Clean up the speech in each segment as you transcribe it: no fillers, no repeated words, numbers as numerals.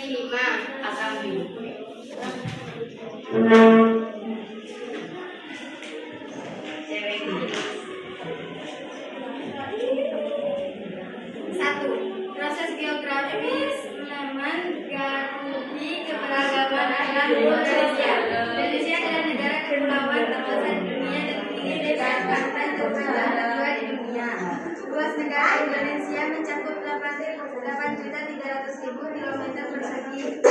5 Akambi. Satu, proses geografis menggaruhi keberagaman alam Indonesia. Indonesia adalah negara kepulauan terbesar di dunia dan memiliki daratan terbesar kedua di dunia. Luas negara Indonesia mencakup 8.300.000 kilometer persegi.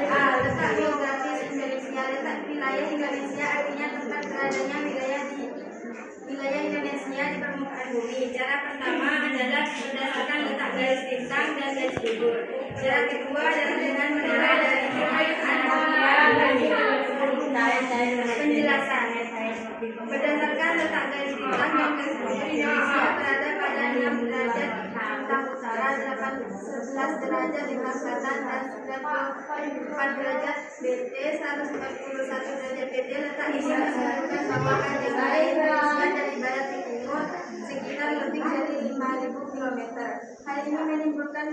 A. Letak geografis Indonesia. Letak wilayah Indonesia artinya tempat beradanya wilayah Indonesia di permukaan bumi. Cara pertama adalah berdasarkan letak garis bintang dan garis gugur. Cara kedua adalah dengan menilai dari penjelasan. Berdasarkan letak garis bintang dan garis gugur, Indonesia berada pada 6 derajat bintang utara, 11 derajat bintang selatan, dan 94 derajat BT, 141 derajat BT. Letak ini menunjukkan bahwa ada Indonesia dari barat ke timur sekitar lebih dari 5.000 km. Hal ini menimbulkan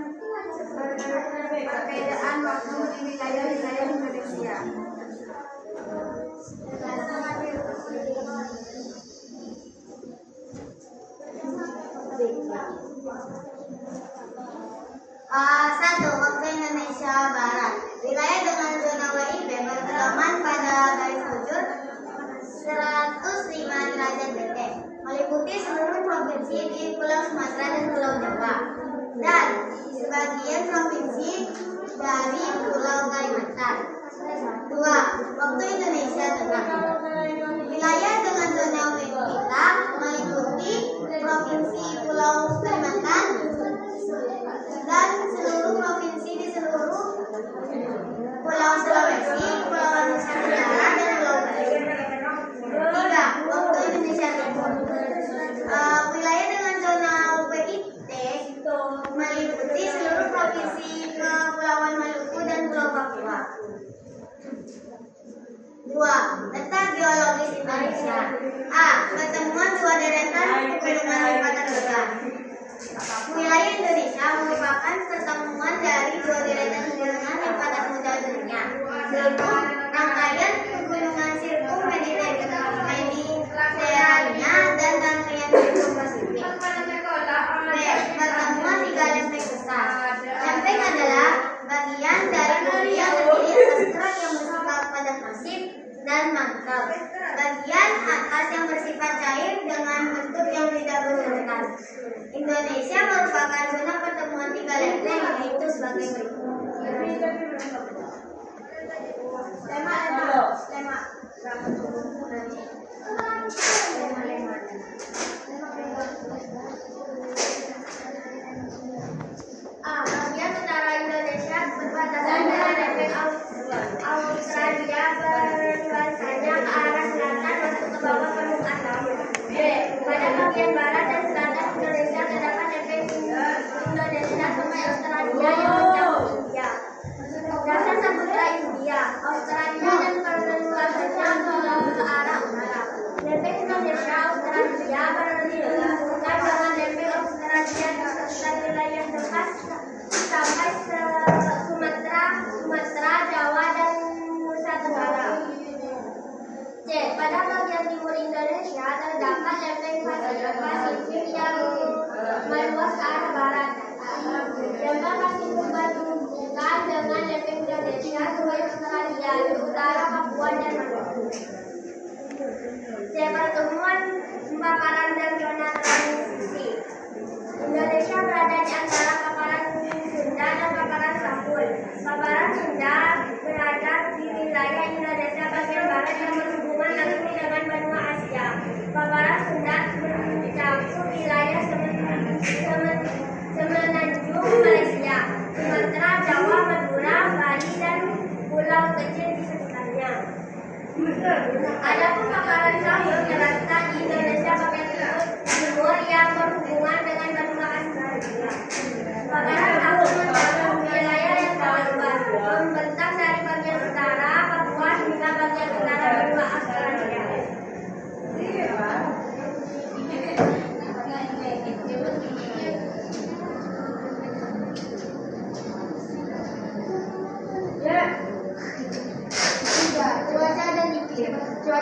perbedaan waktu di wilayah-wilayah Indonesia. Satu, waktu Indonesia Barat. Wilayah dengan zona WIB berpedoman pada garis bujur 105 derajat BT, meliputi seluruh provinsi di Pulau Sumatera dan Pulau Jawa, dan sebagian provinsi dari Pulau Kalimantan. Dua, waktu Indonesia Tengah. Wilayah dengan zona WIB kita meliputi provinsi Pulau Kalimantan dan seluruh provinsi di seluruh Pulau Sulawesi, Pulau Nusa Tenggara, dan Pulau Bali. Tiga, waktu Indonesia Timur. Wilayah dengan zona WIT meliputi seluruh provinsi Kepulauan Maluku dan Pulau Papua. Dua, letak geologis Indonesia. A. Pertemuan dua deretan pegunungan lipatan besar. Wilayah Indonesia merupakan pertemuan dari dua deretan pegunungan lipatan muda dunia, yaitu rangkaian pegunungan sirkum Mediterania dan rangkaian sirkum Pasifik. B. Pertemuan tiga lempeng besar. Lempeng adalah bagian dari bumi yang terdiri atas kerak yang bersifat padat masif dan mantap. Bagian atas yang bersifat cair dengan bentuk yang tidak berurutan. Indonesia merupakan zona pertemuan tiga lempeng, yaitu sebagai berikut. A. Bagian utara Indonesia berbatasan dengan lempeng Australia berluasannya ke arah selatan masuk ke bawah permukaan laut. B. Pada bagian barat dan selatan Indonesia terdapat lempeng Indonesia sampai Australia yang mencakup India. Dasar Samudra India, Australia dan perluasannya ke arah utara. Lempeng Indonesia Australia berhubungan dengan lempeng Australia di sekitar wilayah lepas sampai Sumatera, Jawa, dan Nusa Tenggara. C. Pada bagian timur Indonesia terdapat lempeng Pasifik yang meluas ke arah barat. Lempeng Pasifik berhubungan dengan lempeng Indonesia sebagai Australia di utara, Papua, dan Maluku. C. Pertemuan paparan dan zona transisi. Indonesia berada di antara paparan Sunda dan paparan Sahul. Paparan Sunda berada di wilayah Indonesia bagian barat yang berhubungan langsung dengan benua Asia. Paparan Sunda mencakup wilayah semenanjung Malaysia, Sumatera, Jawa, Madura, Bali, dan pulau kecil di sekitarnya. Adapun paparan Sahul terletak di Indonesia bagian timur yang berhubungan dengan benua Australia. Paparan Sahul mencakup wilayah yang sangat luas, membentang dari bagian utara Papua hingga bagian utara benua Australia.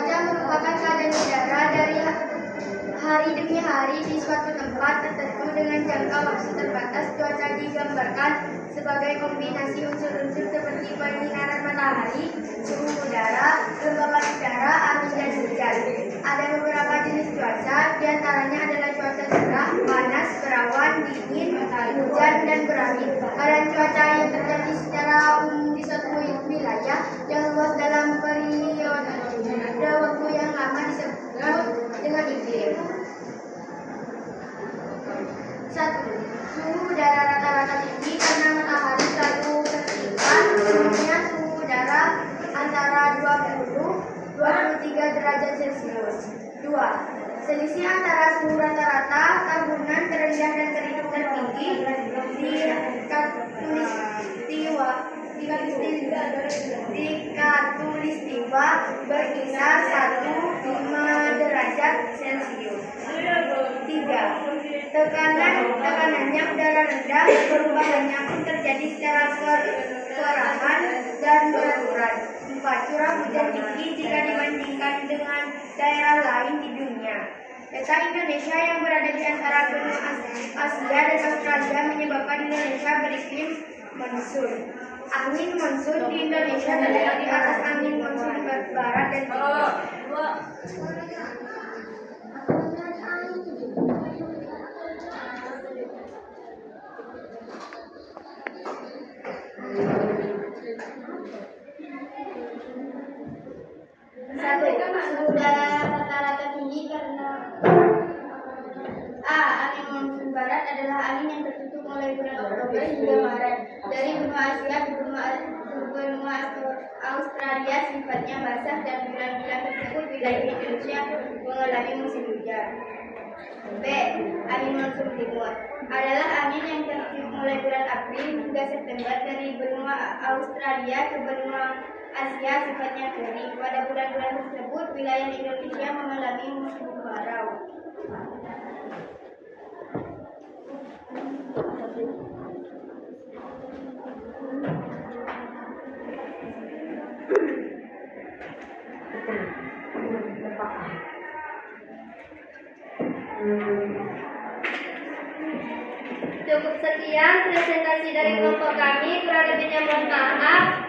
Cuaca merupakan keadaan udara dari hari demi hari di suatu tempat tertentu dengan jangka waktu terbatas. Cuaca digambarkan sebagai kombinasi unsur-unsur seperti penyinaran matahari, suhu udara, kelembapan udara, angin, dan hujan. Ada beberapa jenis cuaca, diantaranya adalah cuaca cerah, panas, berawan, dingin, hujan, dan berangin. Keadaan cuaca yang terjadi secara umum di suatu wilayah yang luas dalam periode waktu yang lama disebut dengan iklim. 1. Suhu udara rata-rata tinggi karena matahari selalu bersinar. Umumnya suhu udara antara 20-23 derajat Celcius. 2. Selisih antara suhu rata-rata tahunan terendah dan tertinggi di Katulistiwa berkisar 1,5 derajat Celcius. 3. Tekanannya udara rendah, perubahannya pun terjadi secara perlahan dan beraturan. 4. Curah hujan tinggi jika dibandingkan dengan daerah lain di dunia. Peta Indonesia yang berada di antara benua Asia dan Australia menyebabkan Indonesia beriklim monsun. Angin monsun di Indonesia terletak di atas angin monsun di barat dan timur. Suhu udara rata-rata tinggi karena angin monsun barat adalah angin yang tertutup mulai bulan Oktober hingga Maret. Dari benua Asia ke benua Australia sifatnya basah dan bulan-bulan tersebut wilayah Indonesia mengalami musim hujan. B. Angin monsun timur adalah angin yang tertiup mulai bulan April hingga September dari benua Australia ke benua Asia sifatnya kering. Pada bulan-bulan tersebut wilayah Indonesia mengalami musim kemarau. Cukup sekian presentasi dari kelompok kami. Kurang lebihnya mohon maaf.